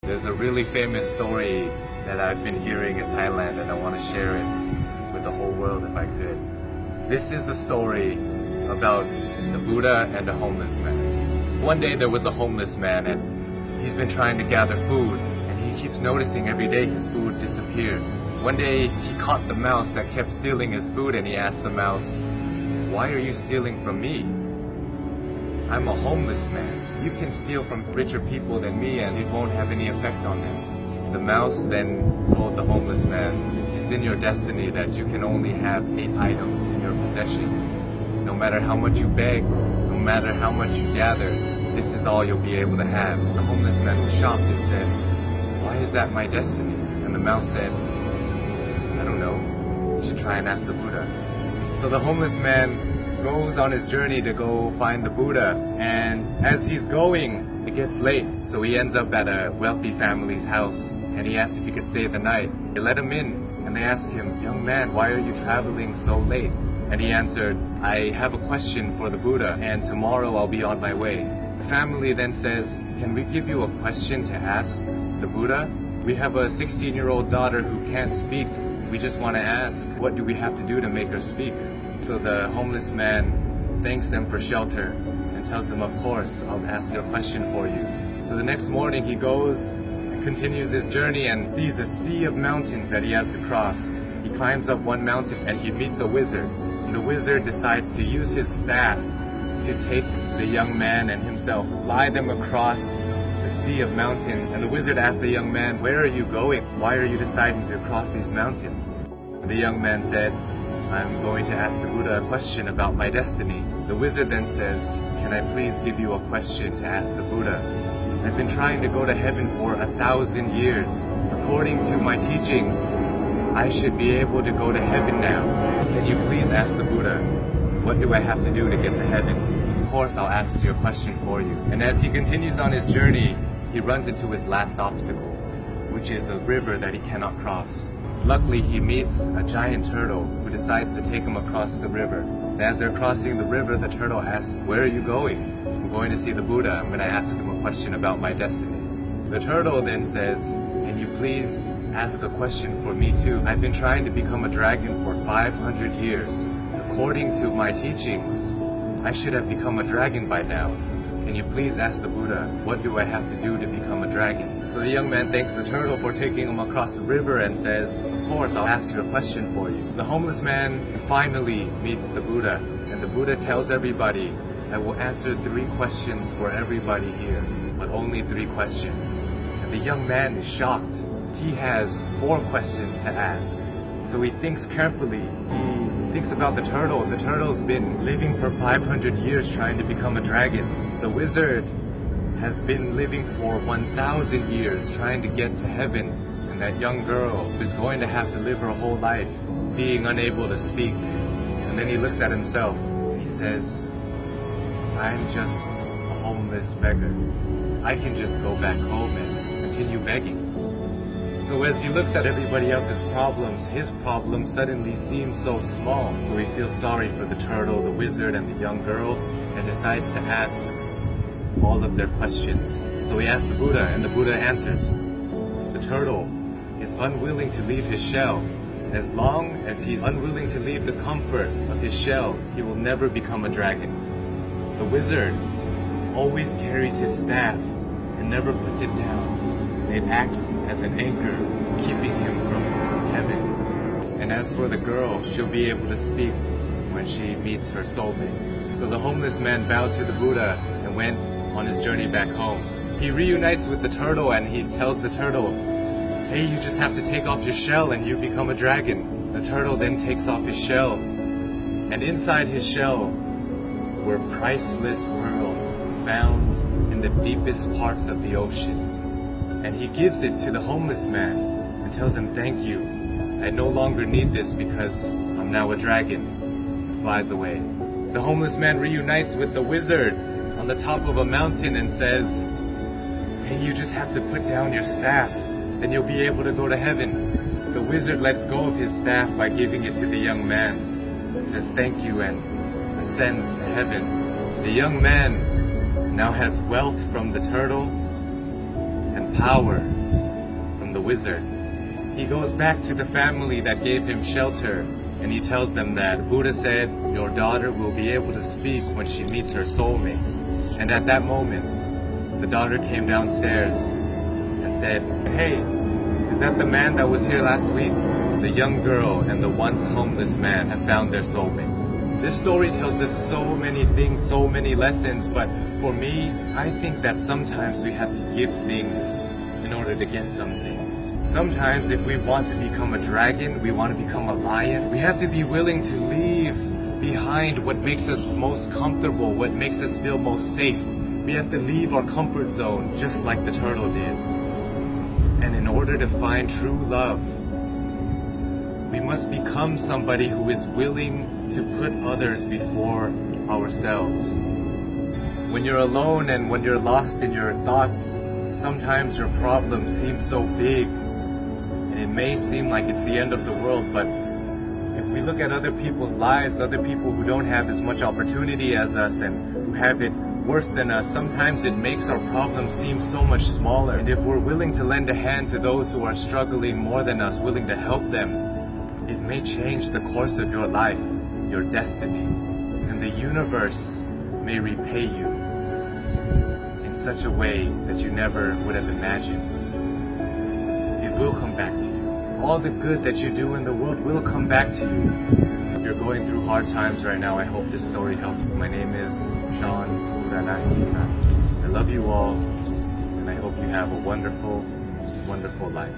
There's a really famous story that I've been hearing in Thailand and I want to share it with the whole world if I could. This is a story about the Buddha and a homeless man. One day there was a homeless man and he's been trying to gather food and he keeps noticing every day his food disappears. One day he caught the mouse that kept stealing his food and he asked the mouse, "Why are you stealing from me? I'm a homeless man. You can steal from richer people than me and it won't have any effect on them." The mouse then told the homeless man, "It's in your destiny that you can only have 8 items in your possession. No matter how much you beg, no matter how much you gather, this is all you'll be able to have." The homeless man was shocked and said, "Why is that my destiny?" And the mouse said, "I don't know. You should try and ask the Buddha." So the homeless man goes on his journey to go find the Buddha, and as he's going, it gets late. So he ends up at a wealthy family's house and he asks if he could stay the night. They let him in and they ask him, "Young man, why are you traveling so late?" And he answered, "I have a question for the Buddha and tomorrow I'll be on my way." The family then says, "Can we give you a question to ask the Buddha? We have a 16-year-old daughter who can't speak. We just want to ask, what do we have to do to make her speak?" So the homeless man thanks them for shelter and tells them, "Of course, I'll ask your question for you." So the next morning he goes and continues his journey and sees a sea of mountains that he has to cross. He climbs up one mountain and he meets a wizard. And the wizard decides to use his staff to take the young man and himself, fly them across the sea of mountains. And the wizard asks the young man, "Where are you going? Why are you deciding to cross these mountains?" And the young man said, "I'm going to ask the Buddha a question about my destiny." The wizard then says, "Can I please give you a question to ask the Buddha? I've been trying to go to heaven for 1,000 years. According to my teachings, I should be able to go to heaven now. Can you please ask the Buddha, what do I have to do to get to heaven? Of course, I'll ask your question for you." And as he continues on his journey, he runs into his last obstacle, which is a river that he cannot cross. Luckily, he meets a giant turtle who decides to take him across the river. And as they're crossing the river, the turtle asks, "Where are you going?" "I'm going to see the Buddha. I'm going to ask him a question about my destiny." The turtle then says, "Can you please ask a question for me too? I've been trying to become a dragon for 500 years. According to my teachings, I should have become a dragon by now. Can you please ask the Buddha, what do I have to do to become a dragon?" So the young man thanks the turtle for taking him across the river and says, "Of course, I'll ask you a question for you." The homeless man finally meets the Buddha, and the Buddha tells everybody, "I will answer 3 questions for everybody here, but only 3 questions." And the young man is shocked. He has 4 questions to ask. So he thinks carefully. He thinks about the turtle. The turtle's been living for 500 years trying to become a dragon. The wizard has been living for 1,000 years trying to get to heaven. And that young girl is going to have to live her whole life being unable to speak. And then he looks at himself. He says, "I'm just a homeless beggar. I can just go back home and continue begging." So as he looks at everybody else's problems, his problem suddenly seems so small. So he feels sorry for the turtle, the wizard, and the young girl, and decides to ask all of their questions. So he asks the Buddha, and the Buddha answers. The turtle is unwilling to leave his shell. As long as he's unwilling to leave the comfort of his shell, he will never become a dragon. The wizard always carries his staff and never puts it down. It acts as an anchor, keeping him from heaven. And as for the girl, she'll be able to speak when she meets her soulmate. So the homeless man bowed to the Buddha and went on his journey back home. He reunites with the turtle and he tells the turtle, "Hey, you just have to take off your shell and you become a dragon." The turtle then takes off his shell, and inside his shell were priceless pearls found in the deepest parts of the ocean. And he gives it to the homeless man and tells him, "Thank you. I no longer need this because I'm now a dragon." And flies away. The homeless man reunites with the wizard on the top of a mountain and says, "Hey, you just have to put down your staff, then you'll be able to go to heaven." The wizard lets go of his staff by giving it to the young man, says thank you, and ascends to heaven. The young man now has wealth from the turtle and power from the wizard. He goes back to the family that gave him shelter, and he tells them that Buddha said, your daughter will be able to speak when she meets her soulmate. And at that moment, the daughter came downstairs and said, hey, is that the man that was here last week? The young girl and the once homeless man have found their soulmate. This story tells us so many things, so many lessons, but for me, I think that sometimes we have to give things in order to get some things. Sometimes if we want to become a dragon, we want to become a lion, we have to be willing to leave behind what makes us most comfortable, what makes us feel most safe. We have to leave our comfort zone just like the turtle did. And in order to find true love, we must become somebody who is willing to put others before ourselves. When you're alone and when you're lost in your thoughts, sometimes your problem seems so big and it may seem like it's the end of the world, but if we look at other people's lives, other people who don't have as much opportunity as us and who have it worse than us, sometimes it makes our problem seem so much smaller. And if we're willing to lend a hand to those who are struggling more than us, willing to help them, it may change the course of your life, your destiny, and the universe may repay you in such a way that you never would have imagined. It will come back to you. All the good that you do in the world will come back to you. If you're going through hard times right now, I hope this story helps. My name is Sean Uranahina. I love you all, and I hope you have a wonderful, wonderful life.